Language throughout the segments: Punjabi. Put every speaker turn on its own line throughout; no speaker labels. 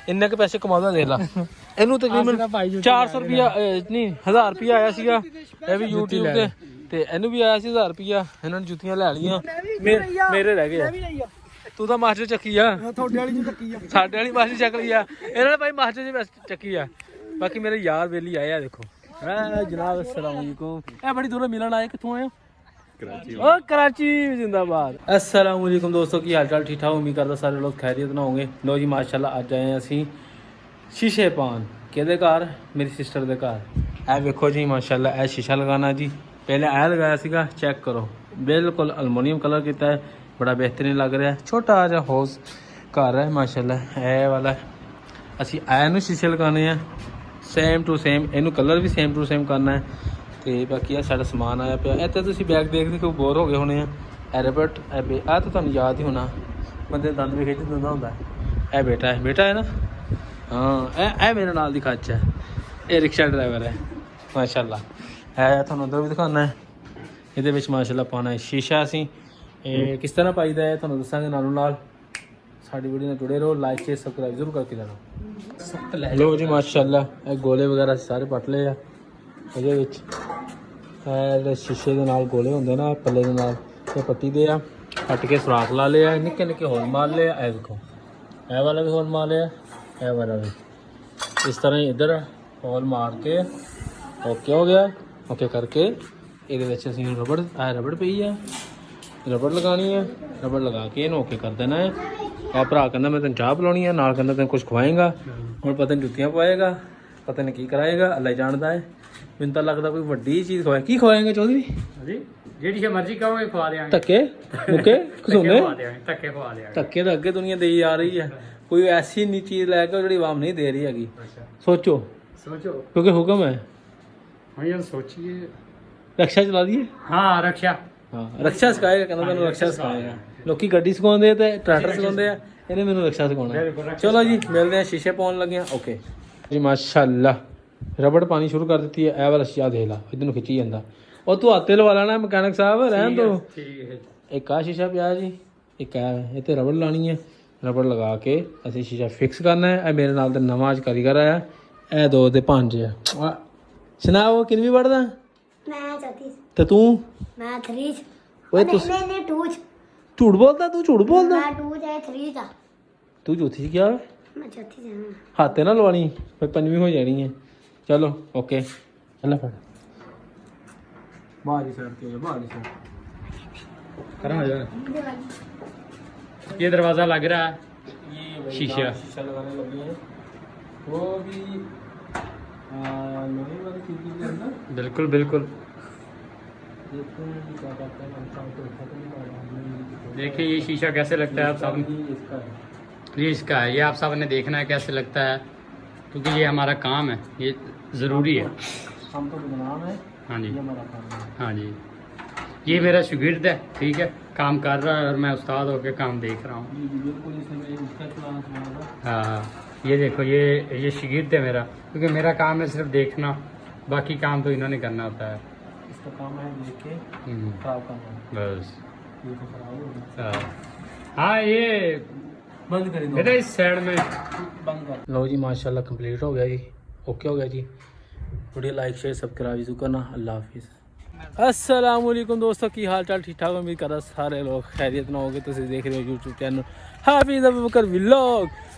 ਇੰਨੇ ਕੁ ਪੈਸੇ ਕਮਾਉਂਦਾ ਦੇਖ ਲਾ। ਇਹਨੂੰ ਤਕਰੀਬਨ 400 ਰੁਪਿਆ ਨਹੀਂ 1000 ਰੁਪਿਆ ਆਇਆ ਸੀਗਾ ਇਹ ਵੀ YouTube ਤੇ ਇਹਨੂੰ ਵੀ ਆਇਆ ਸੀ 1000 ਰੁਪਿਆ। ਇਹਨਾਂ ਨੇ ਜੁੱਤੀਆਂ ਲੈ ਲਈਆਂ, ਮੇਰੇ ਰਹਿ ਗਏ ਆ। ਤੂੰ ਤਾਂ ਮਾਸਟਰ ਚੱਕੀ ਆ, ਤੁਹਾਡੇ ਵਾਲੀ ਚੱਕੀ ਆ, ਸਾਡੇ ਵਾਲੀ ਮਾਸਟਰ ਚੱਕ ਲਈ ਆ। ਇਹਨਾਂ ਨੇ ਭਾਈ ਮਾਸਟਰ ਚ ਚੱਕੀ ਆ। ਬਾਕੀ ਮੇਰੇ ਯਾਰ ਵੇਲੀ ਆਏ ਆ ਦੇਖੋ। ਜਨਾਬ अस्सलाम वालेकुम। ਇਹ ਬੜੀ ਦੂਰੋਂ ਮਿਲਣ ਆਏ, ਕਿੱਥੋਂ ਆਏ? कराची जिंदाबाद। अस्सलाम वालेकुम दोस्तों, की हाल चाल? ठीक ठाक, उम्मीद करता सारे लोग खैरियत ना होंगे। लो जी माशाल्लाह अज आए असी शीशे पान किहदे घर, मेरी सिस्टर दे घर। ए वेखो जी माशाल्लाह ए शीशा लगाना जी, पहले ए लगाया सीगा, चेक करो बिल्कुल अलमोनीयम कलर किया है, बड़ा बेहतरीन लग रहा है। छोटा जा हाउस घर है माशाल्लाह। ए वाला असी ए नूं शीशे लगाने हैं सेम टू सेम, इनू कलर भी सेम टू सेम करना है। ਤੇ ਬਾਕੀ ਆ ਸਾਡਾ ਸਮਾਨ ਆਇਆ ਪਿਆ। ਇੱਥੇ ਤੁਸੀਂ ਬੈਗ ਦੇਖਦੇ ਕੋਈ ਬੋਰ ਹੋ ਗਏ ਹੋਣੇ ਆ। ਐਰਬਟ ਆ ਤਾਂ ਤੁਹਾਨੂੰ ਯਾਦ ਹੀ ਹੋਣਾ, ਬੰਦੇ ਦੰਦ ਵੀ ਖਿੱਚ ਦਿੰਦਾ ਹੁੰਦਾ। ਇਹ ਬੇਟਾ ਹੈ ਨਾ, ਹਾਂ ਇਹ ਮੇਰੇ ਨਾਲ ਦੀ ਖੱਚ ਹੈ, ਇਹ ਰਿਕਸ਼ਾ ਡਰਾਈਵਰ ਹੈ ਮਾਸ਼ਾਅੱਲਾ। ਇਹ ਤੁਹਾਨੂੰ ਅੰਦਰ ਵੀ ਦਿਖਾਉਣਾ ਹੈ। ਇਹਦੇ ਵਿੱਚ ਮਾਸ਼ਾਅੱਲਾ ਪਾਉਣਾ ਹੈ ਸ਼ੀਸ਼ਾ। ਅਸੀਂ ਇਹ ਕਿਸ ਤਰ੍ਹਾਂ ਪਾਈਦਾ ਹੈ ਤੁਹਾਨੂੰ ਦੱਸਾਂਗੇ ਨਾਲੋਂ ਨਾਲ। ਸਾਡੀ ਵੀਡੀਓ ਨਾਲ ਜੁੜੇ ਰਹੋ, ਲਾਈਕ ਸ਼ੇਅਰ ਸਬਸਕ੍ਰਾਈਬ ਜ਼ਰੂਰ ਕਰਕੇ ਜਾਣਾ। ਲੋ ਜੀ ਮਾਸ਼ਾਅੱਲਾ ਇਹ ਗੋਲੇ ਵਗੈਰਾ ਸਾਰੇ ਪੱਟ ਲਏ ਆ। ਇਹਦੇ ਵਿੱਚ ਜਿਹੜੇ ਸ਼ੀਸ਼ੇ ਦੇ ਨਾਲ ਗੋਲੇ ਹੁੰਦੇ ਨਾ ਪੱਲੇ ਦੇ ਨਾਲ, ਇਹ ਪੱਟੀ ਦੇ ਆ। ਕੱਟ ਕੇ ਸੁਰਾਖ ਲਾ ਲਿਆ, ਨਿੱਕੇ ਨਿੱਕੇ ਹੋਲ ਮਾਰ ਲਿਆ। ਇਹ ਦੇਖੋ ਇਹ ਵਾਲਾ ਵੀ ਹੋਲ ਮਾਰ ਲਿਆ, ਇਹ ਵਾਲਾ ਵੀ ਇਸ ਤਰ੍ਹਾਂ ਹੀ ਇੱਧਰ ਹੋਲ ਮਾਰ ਕੇ ਓਕੇ ਹੋ ਗਿਆ। ਓਕੇ ਕਰਕੇ ਇਹਦੇ ਵਿੱਚ ਅਸੀਂ ਰਬੜ ਪਈ ਆ, ਰਬੜ ਲਗਾਉਣੀ ਹੈ। ਰਬੜ ਲਗਾ ਕੇ ਇਹਨੂੰ ਓਕੇ ਕਰ ਦੇਣਾ ਹੈ। ਆ ਭਰਾ ਕਹਿੰਦਾ ਮੈਂ ਤੈਨੂੰ ਚਾਹ ਪਿਲਾਉਣੀ ਹੈ, ਨਾਲ ਕਹਿੰਦਾ ਤੈਨੂੰ ਕੁਛ ਖਵਾਏਗਾ। ਹੁਣ ਪਤਾ ਨਹੀਂ ਜੁੱਤੀਆਂ ਪਵਾਏਗਾ, ਪਤਾ ਨਹੀਂ ਕੀ ਕਰਾਏਗਾ, ਅੱਲਾ ਜਾਣਦਾ ਹੈ। ਮੈਨੂੰ ਤਾਂ ਲੱਗਦਾ ਕੋਈ ਵੱਡੀ ਚੀਜ਼ ਖਵਾਏ। ਕੀ ਖਵਾਏਂਗੇ ਚੌਧਰੀ ਜੀ? ਜਿਹੜੀ ਮਰਜ਼ੀ ਕਹੋਗੇ ਖਵਾ ਦਿਆਂਗੇ। ਧੱਕੇ ਮੁੱਕੇ ਖਸੁੰਦੇ ਧੱਕੇ ਖਵਾ ਦਿਆਂਗੇ। ਧੱਕੇ ਤਾਂ ਅੱਗੇ ਦੁਨੀਆ ਦੇਈ ਆ ਰਹੀ ਹੈ, ਕੋਈ ਐਸੀ ਨਹੀਂ ਚੀਜ਼ ਲੈ ਕੇ ਜਿਹੜੀ ਆਵਾਮ ਨਹੀਂ ਦੇ ਰਹੀ ਹੈਗੀ। ਸੋਚੋ ਕਿਉਂਕਿ ਹੁਕਮ ਹੈ। ਹਾਂ ਯਾਰ ਸੋਚੀਏ, ਰਕਸ਼ਾ ਚਲਾ ਦਈਏ। ਹਾਂ ਰਕਸ਼ਾ ਸਿਖਾਏਗਾ, ਕਹਿੰਦਾ ਤੈਨੂੰ ਰਕਸ਼ਾ ਸਿਖਾਏਗਾ। ਲੋਕੀ ਗੱਡੀ ਸਿਖਾਉਂਦੇ ਤੇ ਟਰੈਕਟਰ ਸਿਖਾਉਂਦੇ ਆ, ਇਹਨੇ ਮੈਨੂੰ ਰਕਸ਼ਾ ਸਿਖਾਉਣਾ। ਚਲੋ ਜੀ ਮਿਲਦੇ ਆ, ਸ਼ੀਸ਼ੇ ਪਾਉਣ ਲੱਗੇ ਆ। ਓਕੇ ਜੀ ਮਾਸ਼ਾਅੱਲਾ ਰਬੜ ਪਾਣੀ ਸ਼ੁਰੂ ਕਰ ਦਿੱਤੀ ਹੈ। ਇਹ ਵਾਲਾ ਸ਼ੀਸ਼ਾ ਦੇਖ ਲਾ, ਇੱਧਰ ਨੂੰ ਖਿੱਚੀ ਜਾਂਦਾ। ਉਹ ਤੂੰ ਹੱਥ ਲਵਾ ਲੈਣਾ ਮਕੈਨਿਕ ਸਾਹਿਬ, ਰਹਿਣ ਦੋ। ਇੱਕ ਆ ਸ਼ੀਸ਼ਾ ਪਿਆ ਜੀ, ਇੱਕ ਇਹ ਤੇ ਰਬੜ ਲਾਣੀ ਹੈ। ਰਬੜ ਲਗਾ ਕੇ ਅਸੀਂ ਸ਼ੀਸ਼ਾ ਫਿਕਸ ਕਰਨਾ ਹੈ। ਇਹ ਮੇਰੇ ਨਾਲ ਤਾਂ ਨਵਾਂ ਅੱਜ ਕਾਰੀਗਰ ਆਇਆ। ਇਹ ਦੋ ਦੇ ਪੰਜ ਆ। ਸੁਣਾ ਉਹ ਕਿੰਨੀ ਪੜ੍ਹਦਾ?
ਮੈਂ ਚੌਥੀ।
ਤੇ ਤੂੰ?
ਮੈਂ 3 ਚ।
ਓਏ ਤੁਸੀਂ
ਨਹੀਂ 2 ਚ।
ਝੂਠ ਬੋਲਦਾ ਤੂੰ, ਝੂਠ ਬੋਲਦਾ।
ਮੈਂ 2 ਜਾਂ 3 ਦਾ।
ਤੂੰ ਚੌਥੀ ਚ ਗਿਆ?
ਮੈਂ ਚੌਥੀ ਜਾਣਾ।
ਹੱਥ ਨਾ ਲਵਾਣੀ, ਫਿਰ ਪੰਜਵੀਂ ਹੋ ਜਾਣੀ ਹੈ। चलो ओके चलो फिर बाहर साइड के बाहर साइड करा यार।
ये दरवाज़ा लग रहा है,
ये
शीशा
लगाने लगे हैं। वो भी लोहे वाली खिड़की के अंदर
बिल्कुल बिल्कुल। देखिए ये शीशा कैसे लगता है आप सामने, ये इसका है। ये आप साहब ने देखना है कैसे लगता है, क्योंकि ये हमारा काम है, ये ज़रूरी है।
हम तो बनाना है। हाँ जी,
ये हाँ जी, ये मेरा शागिर्द है, ठीक है, काम कर रहा है और मैं उस्ताद होकर काम देख रहा हूँ। हाँ ये देखो ये शागिर्द है मेरा, क्योंकि मेरा काम है सिर्फ देखना, बाकी काम तो इन्होंने करना होता है।
इसका काम है देख के खराब करना
बस।
ये तो खराब हो गया।
हाँ ये
बंद कर दो
बेटा, इस साइड में
बंद कर। लो जी माशाल्लाह कंप्लीट हो गया जी, ओके हो गया जी। वीडियो लाइक शेयर सब्सक्राइब जरूर करना। अल्लाह हाफिज़। अस्सलाम वालेकुम दोस्तों, की हाल चाल? ठीक ठाक, उम्मीद करदा सारे लोग खैरियत ना होगे। तुसीं देख रहे हो यूट्यूब चैनल हाफिज़ अबूबकर व्लॉग।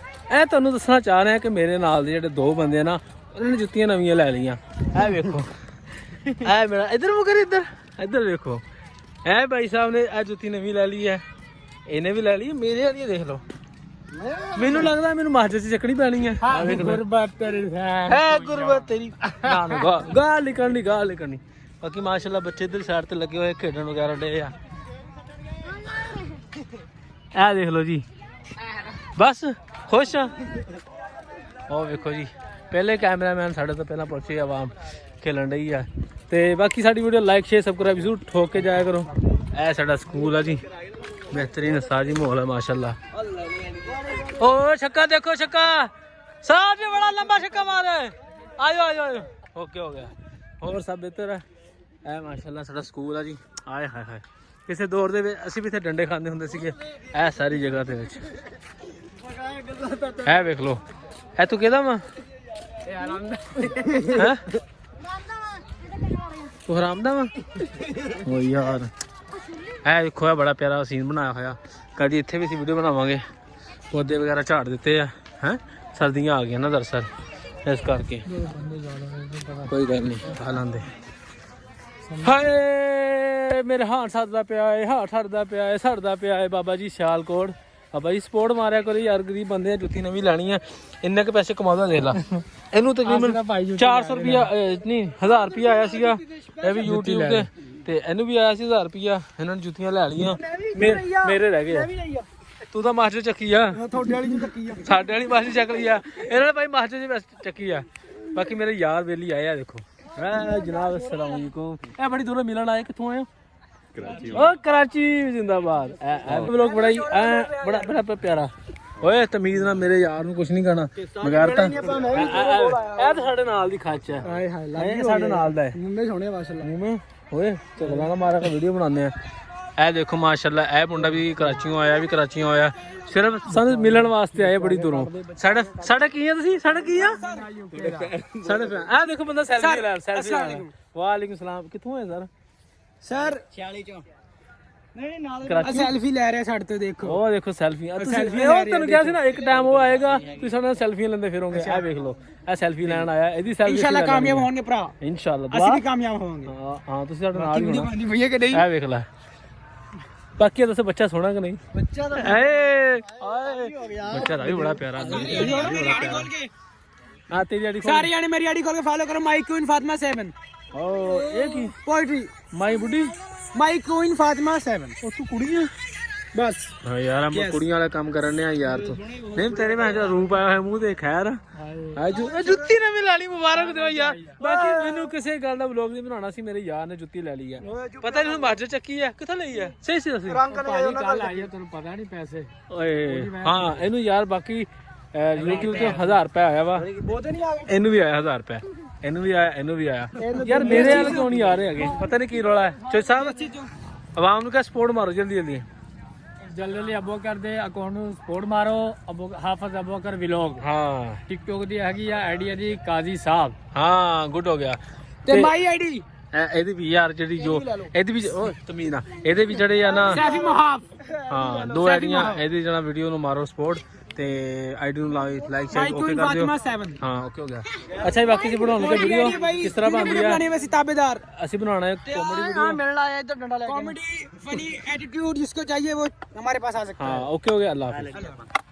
ਇਹ ਤੁਹਾਨੂੰ ਦੱਸਣਾ ਚਾਹ ਰਿਹਾ ਕਿ ਮੇਰੇ ਨਾਲ ਦੇ ਜਿਹੜੇ ਦੋ ਬੰਦੇ ਨਾ, ਉਹਨਾਂ ਨੇ ਜੁੱਤੀਆਂ ਨਵੀਆਂ ਲੈ ਲਈਆਂ। ਇਹ ਵੇਖੋ ਇਹ ਮੇਰਾ ਇੱਧਰ ਮੁਕਰ, ਇੱਧਰ ਵੇਖੋ। ਇਹ ਭਾਈ ਸਾਹਿਬ ਨੇ ਇਹ ਜੁੱਤੀ ਨਵੀਂ ਲੈ ਲਈ ਹੈ, ਇਹਨੇ ਵੀ ਲੈ ਲਈ। ਮੇਰੇ ਵਾਲੀ ਦੇਖ ਲਓ, ਮੈਨੂੰ ਲੱਗਦਾ ਮੈਨੂੰ ਮਾਸਟਰ ਚ ਚੱਕਣੀ ਪੈਣੀ ਹੈ। ਗੁਰਬਤ ਤੇਰੀ ਹੈ, ਗੁਰਬਤ ਤੇਰੀ ਨਾ ਗਾਲ ਨਿਕਲਣੀ, ਗਾਲ ਨਿਕਲਣੀ। ਬਾਕੀ ਮਾਸ਼ਾਅੱਲਾ ਬੱਚੇ ਇੱਧਰ ਸਾਈਡ ਤੇ ਲੱਗੇ ਹੋਏ ਖੇਡਣ ਵਗੈਰਾ ਡੇ ਆ। ਇਹ ਦੇਖ ਲਓ ਜੀ, ਬਸ खुश हाँ। और देखो जी पहले कैमरामैन साढ़े तो पहला पहुंचे आवाम खेलन रही है। तो बाकी sari video like share subscribe जरूर ठोक के जाया करो। ऐ साडा स्कूल है जी, बेहतरीन साजी माहौल है माशाल्लाह। ओ छक्का देखो, छक्का साहब जी, बड़ा लंबा छक्का मारे। आयो आयो आयो, ओके हो गया। और सब बेहतर है। ऐ माशाल्लाह साडा स्कूल है जी। आए हाय हाय, किसी दौर दे असीं भी इत्थे डंडे खांदे हुंदे सीगे। ऐ सारी जगह दे विच है, वेख लो ਐ ਤੂੰ ਕਿਹਦਾ ਵਾ ਹੈ ਤੂੰ ਹਰਾਮ ਦਾ ਵਾ ਓ ਯਾਰ ਇਹ ਦੇਖੋ ਇਹ ਬੜਾ ਪਿਆਰਾ ਸੀਨ ਬਣਾਇਆ ਹੋਇਆ ਕਦੀ ਇੱਥੇ ਵੀ ਅਸੀਂ ਵੀਡੀਓ ਬਣਾਵਾਂਗੇ ਪੌਦੇ ਵਗੈਰਾ ਝਾੜ ਦਿੱਤੇ ਆ ਹੈ ਸਰਦੀਆਂ ਆ ਗਈਆਂ ਨਾ ਦਰਅਸਲ ਇਸ ਕਰਕੇ ਕੋਈ ਗੱਲ ਨਹੀਂ ਖਾ ਲਾਂਦੇ ਹਾਏ ਮੇਰੇ ਹਾਰ ਸੜਦਾ ਪਿਆ ਏ ਹਾਰ ਸੜਦਾ ਪਿਆ ਏ ਸੜਦਾ ਪਿਆ ਏ ਬਾਬਾ ਜੀ ਸਿਆਲਕੋਟ ਬਾਬਾ ਜੀ ਸਪੋਰਟ ਮਾਰਿਆ ਕਰੋ ਯਾਰ ਗਰੀਬ ਬੰਦੇ ਆ ਜੁੱਤੀ ਨਵੀਂ ਲੈਣੀ ਆ ਇੰਨੇ ਕੁ ਪੈਸੇ ਕਮਾਉਂਦਾ ਦੇਖ ਲਾ ਇਹਨੂੰ ਤਕਰੀਬਨ 400 ਰੁਪਿਆ ਨਹੀਂ 1000 ਰੁਪਿਆ ਆਇਆ ਸੀਗਾ ਇਹ ਵੀ YouTube ਤੇ ਇਹਨੂੰ ਵੀ ਆਇਆ ਸੀ 1000 ਰੁਪਿਆ ਇਹਨਾਂ ਨੇ ਜੁੱਤੀਆਂ ਲੈ ਲਈਆਂ ਮੇਰੇ ਰਹਿ ਗਏ ਆ ਤੂੰ ਤਾਂ ਮਾਸਟਰ ਚੱਕੀ ਆ ਤੁਹਾਡੇ ਵਾਲੀ ਚੱਕੀ ਆ ਸਾਡੇ ਵਾਲੀ ਮਾਸਟਰ ਚੱਕ ਲਈ ਆ ਇਹਨਾਂ ਨੇ ਭਾਈ ਮਾਸਟਰ ਜੀ ਚੱਕੀ ਆ ਬਾਕੀ ਮੇਰੇ ਯਾਰ ਵੇਲੀ ਆਏ ਆ ਦੇਖੋ ਜਨਾਬ अस्सलाम वालेकुम ਇਹ ਬੜੀ ਦੂਰੋਂ ਮਿਲਣ ਆਏ ਕਿੱਥੋਂ ਆਏ कराची ओ कराची जिंदाबाद ए लोग बड़ा ही बड़ा बड़ा प्यारा ਓਏ ਤਮੀਜ਼ ਨਾਲ ਮੇਰੇ ਯਾਰ ਨੂੰ ਕੁਝ ਨਹੀਂ ਕਹਿਣਾ ਬਗੈਰ ਤਾਂ ਇਹ ਤਾਂ ਸਾਡੇ ਨਾਲ ਦੀ ਖੱਚ ਹੈ ਹਾਏ ਹਾਏ ਇਹ ਸਾਡੇ ਨਾਲ ਦਾ ਹੈ ਮੁੰਡੇ ਸੋਹਣੇ ਮਾਸ਼ਾਅੱਲਾ ਮੁੰਡੇ ਓਏ ਚਗਲਾ ਨਾ ਮਾਰਾ ਕੇ ਵੀਡੀਓ ਬਣਾਉਂਦੇ ਆ ਇਹ ਦੇਖੋ ਮਾਸ਼ਾਅੱਲਾ ਇਹ ਮੁੰਡਾ ਵੀ ਕਰਾਚੀੋਂ ਆਇਆ ਵੀ ਕਰਾਚੀੋਂ ਆਇਆ ਸਿਰਫ ਸਾਨੂੰ ਮਿਲਣ ਵਾਸਤੇ ਆਏ ਬੜੀ ਦੂਰੋਂ ਸਾਡਾ ਕੀ ਆ ਤੁਸੀਂ ਸਾਡਾ ਕੀ ਆ ਸਾਡੇ ਇਹ ਦੇਖੋ ਬੰਦਾ ਸੈਲਫੀ ਲੈ ਸੈਲਫੀ ਵਾਲੇਕੁਮ ਸਲਾਮ ਕਿੱਥੋਂ ਹੈ ਸਰ 46 ਚੋਂ ਨਹੀਂ ਨਾਲ ਸੈਲਫੀ ਲੈ ਰਿਹਾ ਸਾਡੇ ਤੋਂ ਦੇਖੋ ਉਹ ਦੇਖੋ ਸੈਲਫੀ ਸੈਲਫੀ ਉਹ ਤੈਨੂੰ ਕਿਹਾ ਸੀ ਨਾ ਇੱਕ ਟਾਈਮ ਉਹ ਆਏਗਾ ਤੁਸੀਂ ਸਾਡੇ ਨਾਲ ਸੈਲਫੀਆਂ ਲੈਂਦੇ ਫਿਰੋਗੇ ਇਹ ਵੇਖ ਲਓ ਇਹ ਸੈਲਫੀ ਲੈਣ ਆਇਆ ਇਹਦੀ ਸੈਲਫੀ ਇਨਸ਼ਾਅੱਲਾ ਕਾਮਯਾਬ ਹੋਣਗੇ ਭਰਾ ਇਨਸ਼ਾਅੱਲਾ ਅਸੀਂ ਵੀ ਕਾਮਯਾਬ ਹੋਵਾਂਗੇ ਹਾਂ ਤੁਸੀਂ ਸਾਡੇ ਨਾਲ ਹੀ ਹੋਣਾ ਭਈਆ ਕਿ ਨਹੀਂ ਇਹ ਵੇਖ ਲੈ ਬਾਕੀ ਦੱਸੋ ਬੱਚਾ ਸੋਹਣਾ ਕਿ ਨਹੀਂ ਬੱਚਾ ਤਾਂ ਏ ਬੱਚਾ ਤਾਂ ਵੀ ਬੜਾ ਪਿਆਰਾ ਆ ਤੇਰੀ ਆਈਡੀ
ਸਾਰੇ ਜਾਣੇ ਮੇਰੀ ਆਈਡੀ ਖੋਲ ਕੇ ਫਾਲੋ ਕਰੋ ਮਾਈ ਕੁਈਨ ਫਾਤਿਮਾ 7
ਓ ਇਹ ਕੀ
ਪੋਇਟਰੀ
ਮਾਈ ਬੁੱਢੀ
ਮਾਈ ਕੁਈਨ ਫਾਤਿਮਾ 7
ਉਹ ਤੂੰ ਕੁੜੀ ਆ
ਬਸ
ਹਾਂ ਯਾਰ ਆਪਾਂ ਕੁੜੀਆਂ ਵਾਲਾ ਕੰਮ ਕਰਨ ਆ ਯਾਰ ਤੂੰ ਨਹੀਂ ਤੇਰੇ ਮੈਂ ਜਿਹੜਾ ਰੂਪ ਆਇਆ ਹੋਇਆ ਮੂੰਹ ਤੇ ਖੈਰ ਆ ਜੁੱਤੀ ਨੇ ਵੀ ਲਾ ਲਈ ਮੁਬਾਰਕ ਦਿਓ ਯਾਰ ਬਾਕੀ ਮੈਨੂੰ ਕਿਸੇ ਗੱਲ ਦਾ ਵਲੌਗ ਨਹੀਂ ਬਣਾਉਣਾ ਸੀ ਮੇਰੇ ਯਾਰ ਨੇ ਜੁੱਤੀ ਲੈ ਲਈ ਆ ਪਤਾ ਨਹੀਂ ਹੁਣ ਮਾਸਟਰ ਚੱਕੀ ਆ ਕਿੱਥੋਂ ਲਈ ਆ ਸਹੀ ਸੀ ਅਸੀਂ
ਭਾਜੀ ਕੱਲ ਆਈ ਆ ਤੈਨੂੰ ਪਤਾ ਨਹੀਂ ਪੈਸੇ
ਓਏ ਹਾਂ ਇਹਨੂੰ ਯਾਰ ਬਾਕੀ YouTube ਤੇ 1000 ਰੁਪਏ ਆਇਆ ਵਾ ਇਹਨੂੰ ਵੀ ਆਇਆ 1000 ਰੁਪਏ ਇਹਨੂੰ ਵੀ ਆਇਆ ਯਾਰ ਮੇਰੇ ਵਾਲੇ ਕਿਉਂ ਨਹੀਂ ਆ ਰਹੇ ਹੈਗੇ ਪਤਾ ਨਹੀਂ ਕੀ ਰੌਲਾ ਹੈ ਚੋਈ ਸਾਹਿਬ ਆਵਾਮ ਨੂੰ ਕਹ ਸਪੋਰਟ ਮਾਰੋ ਜਲਦੀ
ਜਲਦੀ ਅਬੂਬਕਰ ਦੇ ਅਕਾਊਂਟ ਨੂੰ ਸਪੋਰਟ ਮਾਰੋ ਹਾਫਿਜ਼ ਅਬੂਬਕਰ ਵਲੌਗ
ਹਾਂ
ਟਿਕਟੋਕ ਦੀ ਹੈਗੀ ਆ ਆਈਡੀ ਦੀ ਕਾਜ਼ੀ ਸਾਹਿਬ
ਹਾਂ ਗੁੱਡ ਹੋ ਗਿਆ
ਤੇ ਮਾਈ ਆਈਡੀ
ਇਹਦੀ ਵੀ ਯਾਰ ਜਿਹੜੀ ਜੋ ਇਹਦੀ ਵੀ ਓ ਤਮੀਨ ਆ ਇਹਦੇ ਵੀ ਜਿਹੜੇ ਆ ਨਾ
ਸੈਫੀ ਮੁਹਾਫ
ਹਾਂ ਦੋ ਆਈਡੀਆਂ ਇਹਦੀ ਜਿਹੜਾ ਵੀਡੀਓ ਨੂੰ ਮਾਰੋ ਸਪੋਰਟ ਤੇ ਆਈਡੀ ਨੂੰ ਲਾਈਕ ਸ਼ੇਅਰ ਓਕੇ ਕਰ ਦਿਓ ਹਾਂ ਓਕੇ ਹੋ ਗਿਆ ਅੱਛਾ ਬਾਕੀ ਜੀ ਬਣਾਉਣ ਲੱਗੇ ਵੀਡੀਓ ਕਿਸ ਤਰ੍ਹਾਂ ਬਣਦੀ ਆ
ਬਣਾਣੀ ਵੈਸੇ ਤਾਬੇਦਾਰ
ਅਸੀਂ ਬਣਾਉਣਾ ਹੈ कॉमेडी वीडियो
मिलना है इधर डंडा लेके कॉमेडी फनी एटीट्यूड जिसको चाहिए वो हमारे पास आ सकता है
हाँ ओके हो गया अल्लाह हाफिज़